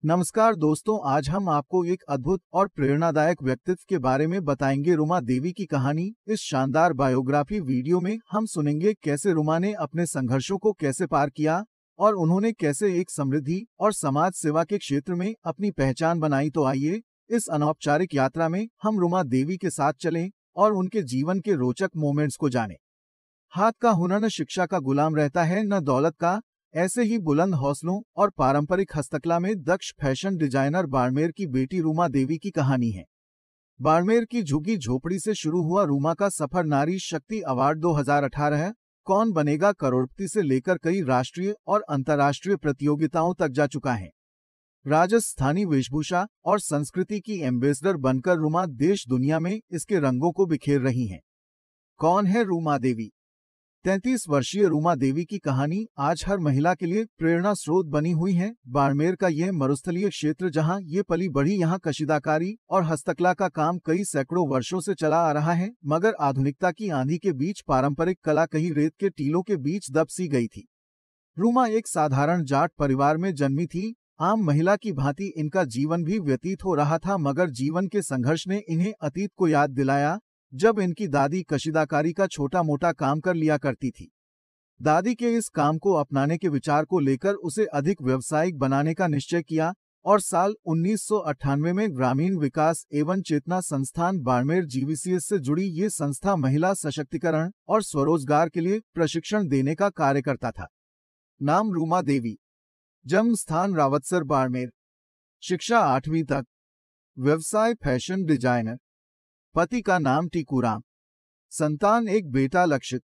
नमस्कार दोस्तों, आज हम आपको एक अद्भुत और प्रेरणादायक व्यक्तित्व के बारे में बताएंगे, रुमा देवी की कहानी। इस शानदार बायोग्राफी वीडियो में हम सुनेंगे कैसे रुमा ने अपने संघर्षों को कैसे पार किया और उन्होंने कैसे एक समृद्धि और समाज सेवा के क्षेत्र में अपनी पहचान बनाई। तो आइए इस अनौपचारिक यात्रा में हम रुमा देवी के साथ चलें और उनके जीवन के रोचक मोमेंट्स को जानें। हाथ का हुनर न शिक्षा का गुलाम रहता है न दौलत का। ऐसे ही बुलंद हौसलों और पारंपरिक हस्तकला में दक्ष फैशन डिजाइनर बाड़मेर की बेटी रुमा देवी की कहानी है। बाड़मेर की झुग्गी झोपड़ी से शुरू हुआ रुमा का सफर नारी शक्ति अवार्ड 2018, कौन बनेगा करोड़पति से लेकर कई राष्ट्रीय और अंतर्राष्ट्रीय प्रतियोगिताओं तक जा चुका है। राजस्थानी वेशभूषा और संस्कृति की एम्बेसडर बनकर रुमा देश दुनिया में इसके रंगों को बिखेर रही हैं। कौन है रुमा देवी? 33 वर्षीय रुमा देवी की कहानी आज हर महिला के लिए प्रेरणा स्रोत बनी हुई है। बाड़मेर का यह मरुस्थलीय क्षेत्र जहां ये पली बढ़ी, यहां कशीदाकारी और हस्तकला का काम कई सैकड़ों वर्षों से चला आ रहा है, मगर आधुनिकता की आंधी के बीच पारंपरिक कला कहीं रेत के टीलों के बीच दब सी गई थी। रुमा एक साधारण जाट परिवार में जन्मी थी। आम महिला की भांति इनका जीवन भी व्यतीत हो रहा था, मगर जीवन के संघर्ष ने इन्हें अतीत को याद दिलाया, जब इनकी दादी कशीदाकारी का छोटा मोटा काम कर लिया करती थी। दादी के इस काम को अपनाने के विचार को लेकर उसे अधिक व्यावसायिक बनाने का निश्चय किया और साल 1998 में ग्रामीण विकास एवं चेतना संस्थान बाड़मेर जीवीसीएस से जुड़ी ये संस्था महिला सशक्तिकरण और स्वरोजगार के लिए प्रशिक्षण देने का कार्य करता था। नाम रुमा देवी, जन्म स्थान रावतसर बाड़मेर, शिक्षा 8वीं तक, व्यवसाय फैशन डिजाइनर, पति का नाम टीकूराम, संतान एक बेटा लक्षित,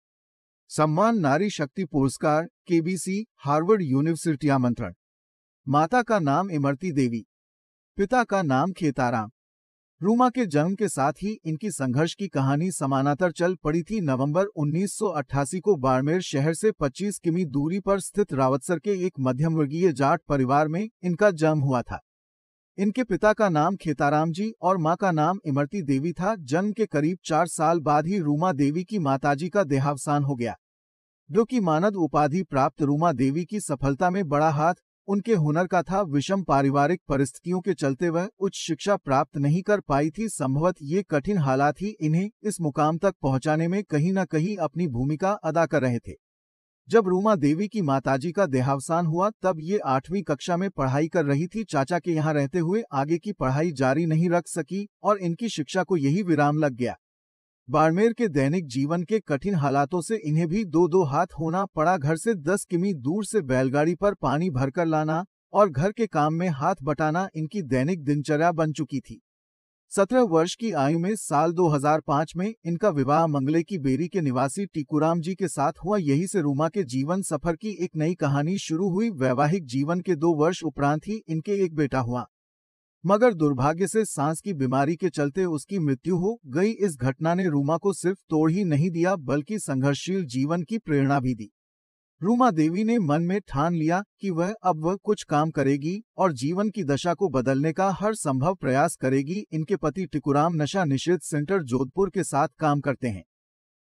सम्मान नारी शक्ति पुरस्कार केबीसी हार्वर्ड यूनिवर्सिटी आमंत्रण, माता का नाम इमरती देवी, पिता का नाम खेताराम। रुमा के जन्म के साथ ही इनकी संघर्ष की कहानी समानांतर चल पड़ी थी। नवंबर 1988 को बाड़मेर शहर से 25 किमी दूरी पर स्थित रावतसर के एक मध्यम वर्गीय जाट परिवार में इनका जन्म हुआ था। इनके पिता का नाम खेताराम जी और मां का नाम इमरती देवी था। जन्म के करीब 4 साल बाद ही रुमा देवी की माताजी का देहावसान हो गया। जो कि मानद उपाधि प्राप्त रुमा देवी की सफलता में बड़ा हाथ उनके हुनर का था। विषम पारिवारिक परिस्थितियों के चलते वह उच्च शिक्षा प्राप्त नहीं कर पाई थी। संभवतः ये कठिन हालात ही इन्हें इस मुकाम तक पहुंचाने में कहीं न कहीं अपनी भूमिका अदा कर रहे थे। जब रुमा देवी की माताजी का देहावसान हुआ तब ये 8वीं कक्षा में पढ़ाई कर रही थी। चाचा के यहाँ रहते हुए आगे की पढ़ाई जारी नहीं रख सकी और इनकी शिक्षा को यही विराम लग गया। बाड़मेर के दैनिक जीवन के कठिन हालातों से इन्हें भी दो हाथ होना पड़ा। घर से 10 किमी दूर से बैलगाड़ी पर पानी भरकर लाना और घर के काम में हाथ बटाना इनकी दैनिक दिनचर्या बन चुकी थी। 17 वर्ष की आयु में साल 2005 में इनका विवाह मंगले की बेरी के निवासी टीकूराम जी के साथ हुआ। यही से रुमा के जीवन सफर की एक नई कहानी शुरू हुई। वैवाहिक जीवन के 2 वर्ष उपरांत ही इनके एक बेटा हुआ, मगर दुर्भाग्य से सांस की बीमारी के चलते उसकी मृत्यु हो गई। इस घटना ने रुमा को सिर्फ तोड़ ही नहीं दिया बल्कि संघर्षशील जीवन की प्रेरणा भी दी। रुमा देवी ने मन में ठान लिया कि वह कुछ काम करेगी और जीवन की दशा को बदलने का हर संभव प्रयास करेगी। इनके पति टीकूराम नशा निषेध सेंटर जोधपुर के साथ काम करते हैं।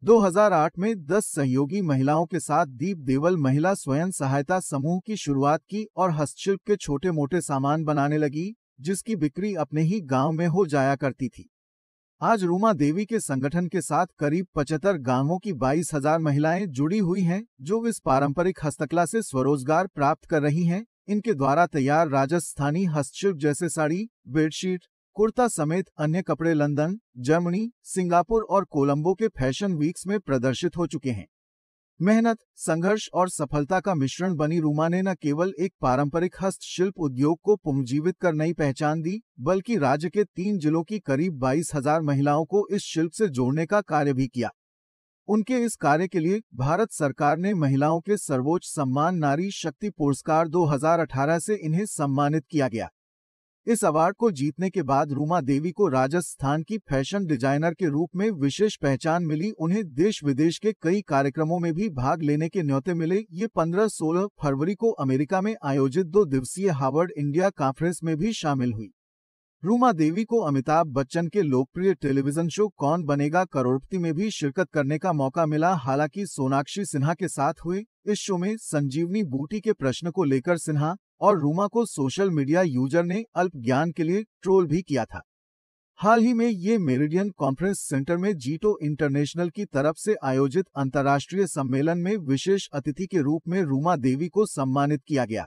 2008 में 10 सहयोगी महिलाओं के साथ दीप देवल महिला स्वयं सहायता समूह की शुरुआत की और हस्तशिल्प के छोटे मोटे सामान बनाने लगी, जिसकी बिक्री अपने ही गांव में हो जाया करती थी। आज रुमा देवी के संगठन के साथ करीब 75 गांवों की 22,000 महिलाएं जुड़ी हुई हैं, जो इस पारंपरिक हस्तकला से स्वरोजगार प्राप्त कर रही हैं। इनके द्वारा तैयार राजस्थानी हस्तशिल्प जैसे साड़ी, बेडशीट, कुर्ता समेत अन्य कपड़े लंदन, जर्मनी, सिंगापुर और कोलंबो के फैशन वीक्स में प्रदर्शित हो चुके हैं। मेहनत, संघर्ष और सफलता का मिश्रण बनी रुमा ने न केवल एक पारंपरिक हस्तशिल्प उद्योग को पुनर्जीवित कर नई पहचान दी, बल्कि राज्य के 3 जिलों की करीब 22,000 महिलाओं को इस शिल्प से जोड़ने का कार्य भी किया। उनके इस कार्य के लिए भारत सरकार ने महिलाओं के सर्वोच्च सम्मान नारी शक्ति पुरस्कार 2018 से इन्हें सम्मानित किया गया। इस अवार्ड को जीतने के बाद रुमा देवी को राजस्थान की फैशन डिजाइनर के रूप में विशेष पहचान मिली। उन्हें देश विदेश के कई कार्यक्रमों में भी भाग लेने के न्योते मिले। ये 15-16 फरवरी को अमेरिका में आयोजित 2 दिवसीय हार्वर्ड इंडिया कॉन्फ्रेंस में भी शामिल हुई। रुमा देवी को अमिताभ बच्चन के लोकप्रिय टेलीविजन शो कौन बनेगा करोड़पति में भी शिरकत करने का मौका मिला। हालांकि सोनाक्षी सिन्हा के साथ हुए इस शो में संजीवनी बूटी के प्रश्न को लेकर सिन्हा और रूमा को सोशल मीडिया यूजर ने अल्प ज्ञान के लिए ट्रोल भी किया था। हाल ही में ये मेरिडियन कॉन्फ्रेंस सेंटर में जीटो इंटरनेशनल की तरफ से आयोजित अंतर्राष्ट्रीय सम्मेलन में विशेष अतिथि के रूप में रूमा देवी को सम्मानित किया गया।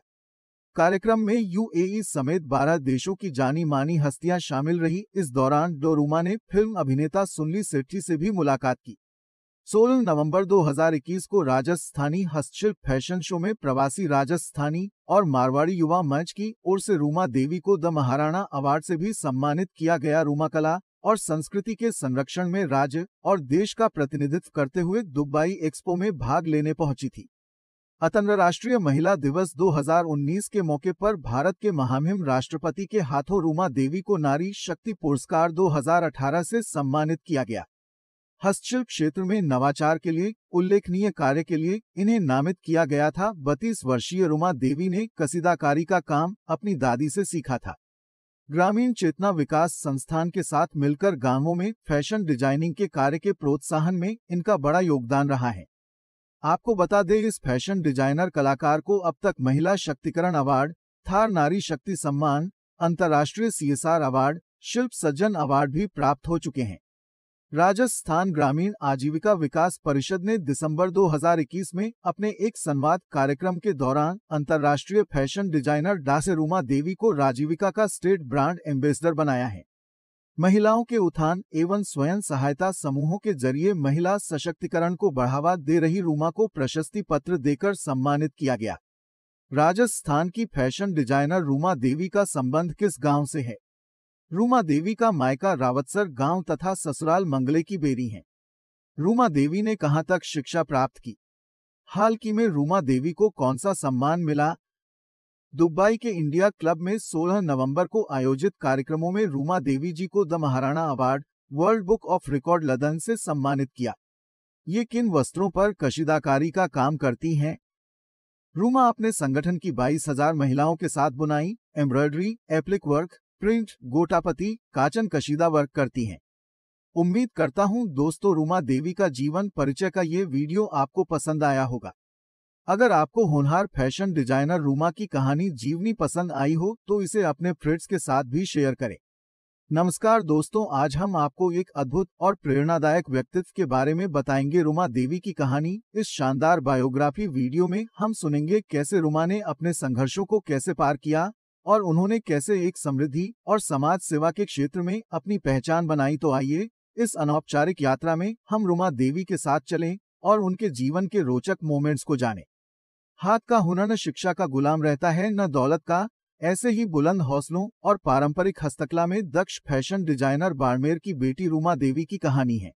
कार्यक्रम में यूएई समेत 12 देशों की जानी मानी हस्तियां शामिल रही। इस दौरान रूमा ने फिल्म अभिनेता सुनील शेट्टी से भी मुलाकात की। 16 नवंबर 2021 को राजस्थानी हस्तशिल्प फैशन शो में प्रवासी राजस्थानी और मारवाड़ी युवा मंच की ओर से रूमा देवी को द महाराणा अवार्ड से भी सम्मानित किया गया। रूमा कला और संस्कृति के संरक्षण में राज्य और देश का प्रतिनिधित्व करते हुए दुबई एक्सपो में भाग लेने पहुंची थी। अंतर्राष्ट्रीय महिला दिवस 2019 के मौके पर भारत के महामहिम राष्ट्रपति के हाथों रूमा देवी को नारी शक्ति पुरस्कार 2018 से सम्मानित किया गया। हस्तशिल्प क्षेत्र में नवाचार के लिए उल्लेखनीय कार्य के लिए इन्हें नामित किया गया था। 32 वर्षीय रूमा देवी ने कसीदाकारी का काम अपनी दादी से सीखा था। ग्रामीण चेतना विकास संस्थान के साथ मिलकर गांवों में फैशन डिजाइनिंग के कार्य के प्रोत्साहन में इनका बड़ा योगदान रहा है। आपको बता दें, इस फैशन डिजाइनर कलाकार को अब तक महिला शक्तिकरण अवार्ड, थार नारी शक्ति सम्मान, अंतर्राष्ट्रीय सीएसआर अवार्ड, शिल्प सज्जन अवार्ड भी प्राप्त हो चुके हैं। राजस्थान ग्रामीण आजीविका विकास परिषद ने दिसंबर 2021 में अपने एक संवाद कार्यक्रम के दौरान अंतर्राष्ट्रीय फैशन डिजाइनर डा से रूमा देवी को राजीविका का स्टेट ब्रांड एम्बेसडर बनाया है। महिलाओं के उत्थान एवं स्वयं सहायता समूहों के जरिए महिला सशक्तिकरण को बढ़ावा दे रही रूमा को प्रशस्ति पत्र देकर सम्मानित किया गया। राजस्थान की फैशन डिजाइनर रूमा देवी का संबंध किस गांव से है? रूमा देवी का मायका रावतसर गांव तथा ससुराल मंगले की बेरी है। रूमा देवी ने कहां तक शिक्षा प्राप्त की? हाल ही में रूमा देवी को कौन सा सम्मान मिला? दुबई के इंडिया क्लब में 16 नवंबर को आयोजित कार्यक्रमों में रूमा देवी जी को the Maharana award, world book of record London से सम्मानित किया। ये किन वस्त्रों पर कशीदाकारी का काम करती हैं? रूमा अपने संगठन की 22,000 महिलाओं के साथ बुनाई, embroidery, applique work, print, gota patti, काचन कशीदा वर्क करती हैं। उम्मीद करता हूं दोस्तों रूमा देवी का जीवन परिचय का ये वीडियो आपको पसंद आया होगा। अगर आपको होनहार फैशन डिजाइनर रूमा की कहानी जीवनी पसंद आई हो तो इसे अपने फ्रेंड्स के साथ भी शेयर करें। नमस्कार दोस्तों, आज हम आपको एक अद्भुत और प्रेरणादायक व्यक्तित्व के बारे में बताएंगे, रूमा देवी की कहानी। इस शानदार बायोग्राफी वीडियो में हम सुनेंगे कैसे रूमा ने अपने संघर्षों को कैसे पार किया और उन्होंने कैसे एक समृद्धि और समाज सेवा के क्षेत्र में अपनी पहचान बनाई। तो आइए इस अनौपचारिक यात्रा में हम रूमा देवी के साथ चलें और उनके जीवन के रोचक मोमेंट्स को जानें। हाथ का हुनर न शिक्षा का गुलाम रहता है न दौलत का, ऐसे ही बुलंद हौसलों और पारंपरिक हस्तकला में दक्ष फैशन डिजाइनर बाड़मेर की बेटी रूमा देवी की कहानी है।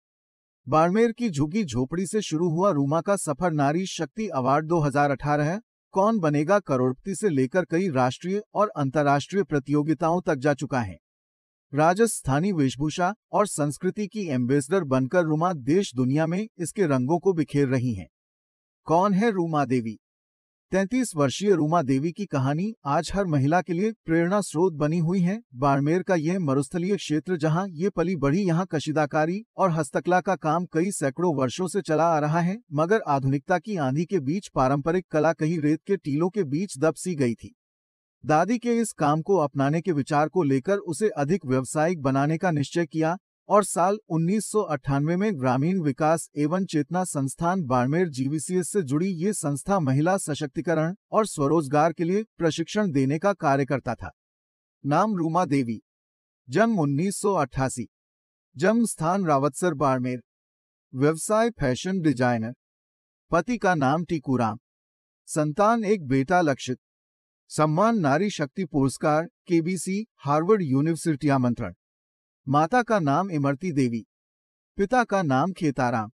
बाड़मेर की झुग्गी झोपड़ी से शुरू हुआ रूमा का सफर नारी शक्ति अवार्ड 2018, कौन बनेगा करोड़पति से लेकर कई राष्ट्रीय और अंतर्राष्ट्रीय प्रतियोगिताओं तक जा चुका है। राजस्थानी वेशभूषा और संस्कृति की एम्बेसडर बनकर रूमा देश दुनिया में इसके रंगों को बिखेर रही हैं। कौन है रूमा देवी? 33 वर्षीय रूमा देवी की कहानी आज हर महिला के लिए प्रेरणा स्रोत बनी हुई है। बाड़मेर का यह मरुस्थलीय क्षेत्र जहां ये पली बढ़ी, यहां कशीदाकारी और हस्तकला का काम कई सैकड़ों वर्षों से चला आ रहा है, मगर आधुनिकता की आंधी के बीच पारंपरिक कला कहीं रेत के टीलों के बीच दब सी गई थी। दादी के इस काम को अपनाने के विचार को लेकर उसे अधिक व्यावसायिक बनाने का निश्चय किया और साल 1998 में ग्रामीण विकास एवं चेतना संस्थान बाड़मेर जीवीसीएस से जुड़ी ये संस्था महिला सशक्तिकरण और स्वरोजगार के लिए प्रशिक्षण देने का कार्य करता था। नाम रूमा देवी, जन्म 1988, जन्म स्थान रावतसर बाड़मेर, व्यवसाय फैशन डिजाइनर, पति का नाम टीकूराम, संतान एक बेटा लक्षित, सम्मान नारी शक्ति पुरस्कार केबीसी हार्वर्ड यूनिवर्सिटी आमंत्रण, माता का नाम इमरती देवी, पिता का नाम खेताराम।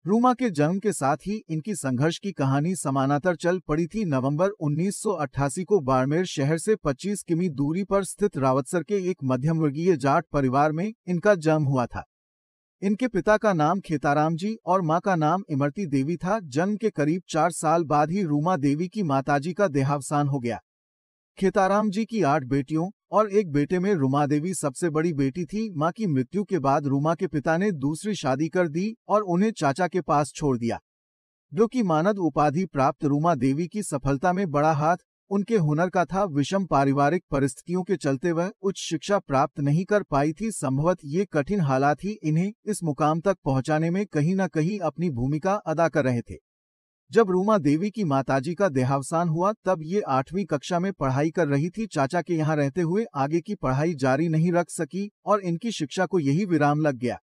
रूमा के जन्म के साथ ही इनकी संघर्ष की कहानी समानांतर चल पड़ी थी। नवंबर 1988 को बाड़मेर शहर से 25 किमी दूरी पर स्थित रावतसर के एक मध्यम वर्गीय जाट परिवार में इनका जन्म हुआ था। इनके पिता का नाम खेताराम जी और मां का नाम इमरती देवी था। जन्म के करीब 4 साल बाद ही रूमा देवी की माताजी का देहावसान हो गया। खेताराम जी की 8 बेटियों और एक बेटे में रूमा देवी सबसे बड़ी बेटी थी। मां की मृत्यु के बाद रूमा के पिता ने दूसरी शादी कर दी और उन्हें चाचा के पास छोड़ दिया, जो कि मानद उपाधि प्राप्त रूमा देवी की सफलता में बड़ा हाथ उनके हुनर का था। विषम पारिवारिक परिस्थितियों के चलते वह उच्च शिक्षा प्राप्त नहीं कर पाई थी। संभवतः ये कठिन हालात ही इन्हें इस मुकाम तक पहुंचाने में कहीं न कहीं अपनी भूमिका अदा कर रहे थे। जब रूमा देवी की माताजी का देहावसान हुआ तब ये 8वीं कक्षा में पढ़ाई कर रही थी। चाचा के यहाँ रहते हुए आगे की पढ़ाई जारी नहीं रख सकी और इनकी शिक्षा को यही विराम लग गया।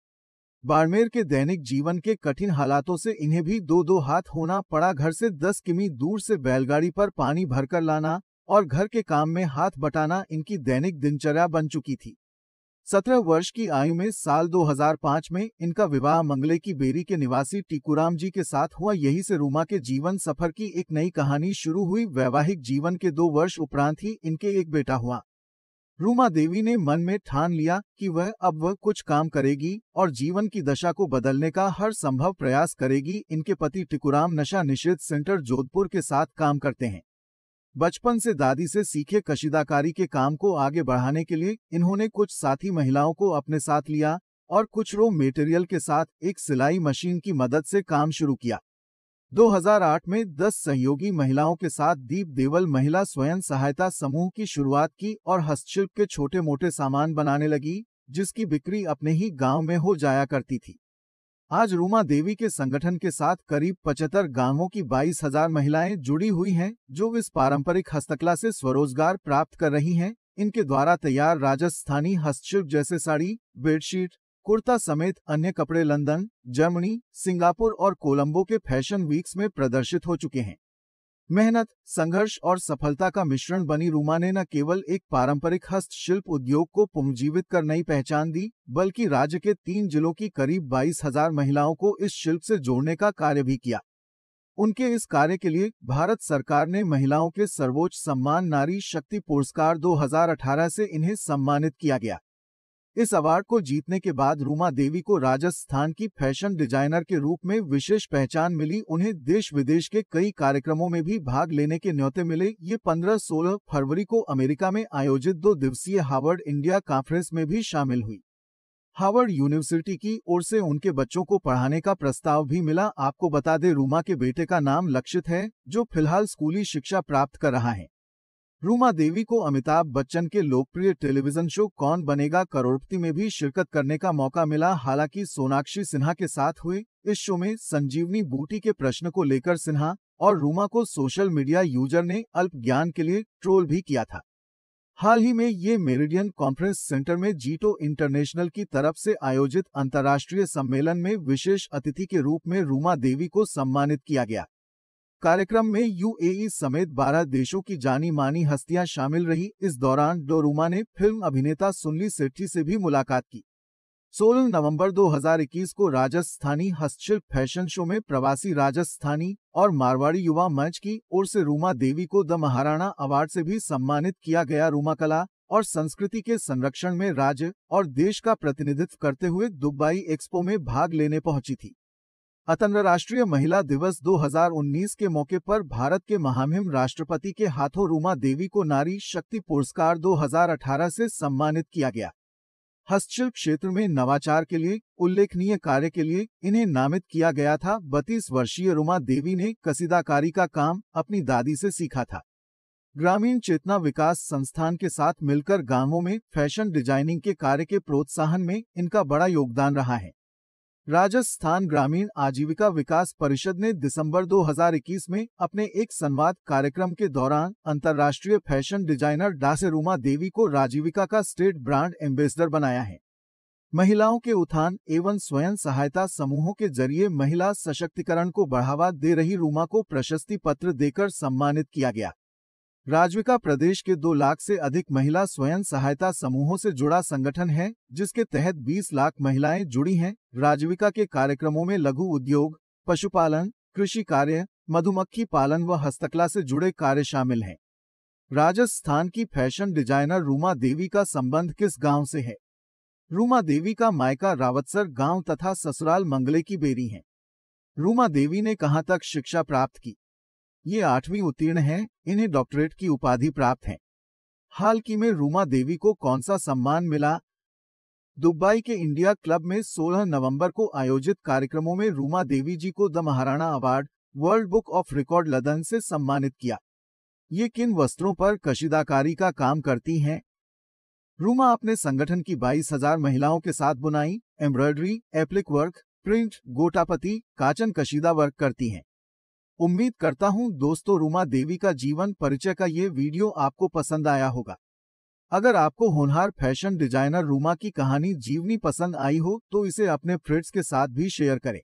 बाड़मेर के दैनिक जीवन के कठिन हालातों से इन्हें भी दो दो हाथ होना पड़ा। घर से 10 किमी दूर से बैलगाड़ी पर पानी भरकर लाना और घर के काम में हाथ बटाना इनकी दैनिक दिनचर्या बन चुकी थी। 17 वर्ष की आयु में साल 2005 में इनका विवाह मंगले की बेरी के निवासी टीकूराम जी के साथ हुआ। यही से रूमा के जीवन सफर की एक नई कहानी शुरू हुई। वैवाहिक जीवन के 2 वर्ष उपरांत ही इनके एक बेटा हुआ। रूमा देवी ने मन में ठान लिया कि वह कुछ काम करेगी और जीवन की दशा को बदलने का हर संभव प्रयास करेगी। इनके पति टिकुराम नशा निषेध सेंटर जोधपुर के साथ काम करते हैं। बचपन से दादी से सीखे कशीदाकारी के काम को आगे बढ़ाने के लिए इन्होंने कुछ साथी महिलाओं को अपने साथ लिया और कुछ रॉ मटेरियल के साथ एक सिलाई मशीन की मदद से काम शुरू किया। 2008 में 10 सहयोगी महिलाओं के साथ दीप देवल महिला स्वयं सहायता समूह की शुरुआत की और हस्तशिल्प के छोटे मोटे सामान बनाने लगी, जिसकी बिक्री अपने ही गांव में हो जाया करती थी। आज रूमा देवी के संगठन के साथ करीब 75 गांवों की 22,000 महिलाएं जुड़ी हुई हैं, जो इस पारंपरिक हस्तकला से स्वरोजगार प्राप्त कर रही हैं। इनके द्वारा तैयार राजस्थानी हस्तशिल्प जैसे साड़ी, बेडशीट, कुर्ता समेत अन्य कपड़े लंदन, जर्मनी, सिंगापुर और कोलंबो के फैशन वीक्स में प्रदर्शित हो चुके हैं। मेहनत, संघर्ष और सफलता का मिश्रण बनी रूमा ने न केवल एक पारंपरिक हस्तशिल्प उद्योग को पुनर्जीवित कर नई पहचान दी, बल्कि राज्य के 3 जिलों की करीब 22,000 महिलाओं को इस शिल्प से जोड़ने का कार्य भी किया। उनके इस कार्य के लिए भारत सरकार ने महिलाओं के सर्वोच्च सम्मान नारी शक्ति पुरस्कार 2018 से इन्हें सम्मानित किया गया। इस अवार्ड को जीतने के बाद रूमा देवी को राजस्थान की फैशन डिजाइनर के रूप में विशेष पहचान मिली। उन्हें देश विदेश के कई कार्यक्रमों में भी भाग लेने के न्योते मिले। ये 15-16 फरवरी को अमेरिका में आयोजित 2 दिवसीय हार्वर्ड इंडिया कॉन्फ्रेंस में भी शामिल हुई। हार्वर्ड यूनिवर्सिटी की ओर से उनके बच्चों को पढ़ाने का प्रस्ताव भी मिला। आपको बता दें, रूमा के बेटे का नाम लक्षित है, जो फिलहाल स्कूली शिक्षा प्राप्त कर रहा है। रूमा देवी को अमिताभ बच्चन के लोकप्रिय टेलीविजन शो कौन बनेगा करोड़पति में भी शिरकत करने का मौका मिला। हालांकि सोनाक्षी सिन्हा के साथ हुए इस शो में संजीवनी बूटी के प्रश्न को लेकर सिन्हा और रूमा को सोशल मीडिया यूजर ने अल्प ज्ञान के लिए ट्रोल भी किया था। हाल ही में ये मेरिडियन कॉन्फ्रेंस सेंटर में जीटो इंटरनेशनल की तरफ से आयोजित अंतर्राष्ट्रीय सम्मेलन में विशेष अतिथि के रूप में रूमा देवी को सम्मानित किया गया। कार्यक्रम में यूएई समेत 12 देशों की जानी मानी हस्तियां शामिल रही। इस दौरान रूमा ने फिल्म अभिनेता सुनील शेट्टी से भी मुलाकात की। 16 नवंबर 2021 को राजस्थानी हस्तशिल्प फैशन शो में प्रवासी राजस्थानी और मारवाड़ी युवा मंच की ओर से रूमा देवी को द महाराणा अवार्ड से भी सम्मानित किया गया। रूमा कला और संस्कृति के संरक्षण में राज्य और देश का प्रतिनिधित्व करते हुए दुबई एक्सपो में भाग लेने पहुंची थी। अंतर्राष्ट्रीय महिला दिवस 2019 के मौके पर भारत के महामहिम राष्ट्रपति के हाथों रूमा देवी को नारी शक्ति पुरस्कार 2018 से सम्मानित किया गया। हस्तशिल्प क्षेत्र में नवाचार के लिए उल्लेखनीय कार्य के लिए इन्हें नामित किया गया था। 32 वर्षीय रूमा देवी ने कसीदाकारी का काम अपनी दादी से सीखा था। ग्रामीण चेतना विकास संस्थान के साथ मिलकर गांवों में फैशन डिजाइनिंग के कार्य के प्रोत्साहन में इनका बड़ा योगदान रहा है। राजस्थान ग्रामीण आजीविका विकास परिषद ने दिसंबर 2021 में अपने एक संवाद कार्यक्रम के दौरान अंतर्राष्ट्रीय फैशन डिजाइनर डॉ. रूमा देवी को राजीविका का स्टेट ब्रांड एम्बेसडर बनाया है। महिलाओं के उत्थान एवं स्वयं सहायता समूहों के जरिए महिला सशक्तिकरण को बढ़ावा दे रही रूमा को प्रशस्ति पत्र देकर सम्मानित किया गया। राजीविका प्रदेश के 2 लाख से अधिक महिला स्वयं सहायता समूहों से जुड़ा संगठन है, जिसके तहत 20 लाख महिलाएं जुड़ी हैं। राजीविका के कार्यक्रमों में लघु उद्योग, पशुपालन, कृषि कार्य, मधुमक्खी पालन व हस्तकला से जुड़े कार्य शामिल हैं। राजस्थान की फैशन डिजाइनर रूमा देवी का संबंध किस गांव से है? रूमा देवी का मायका रावतसर गांव तथा ससुराल मंगले की बेरी है। रूमा देवी ने कहां तक शिक्षा प्राप्त की? ये 8वीं उत्तीर्ण हैं। इन्हें डॉक्टरेट की उपाधि प्राप्त है। हाल की में रूमा देवी को कौन सा सम्मान मिला? दुबई के इंडिया क्लब में 16 नवंबर को आयोजित कार्यक्रमों में रूमा देवी जी को the Maharana award, world book of record London से सम्मानित किया। ये किन वस्त्रों पर कशीदाकारी का काम करती हैं? रूमा अपने संगठन की 22,000 महिलाओं के साथ बुनाई, embroidery, applique work, print, gota patti, काचन कशीदा वर्क करती हैं। उम्मीद करता हूं दोस्तों रूमा देवी का जीवन परिचय का ये वीडियो आपको पसंद आया होगा। अगर आपको होनहार फैशन डिजाइनर रूमा की कहानी जीवनी पसंद आई हो तो इसे अपने फ्रेंड्स के साथ भी शेयर करें।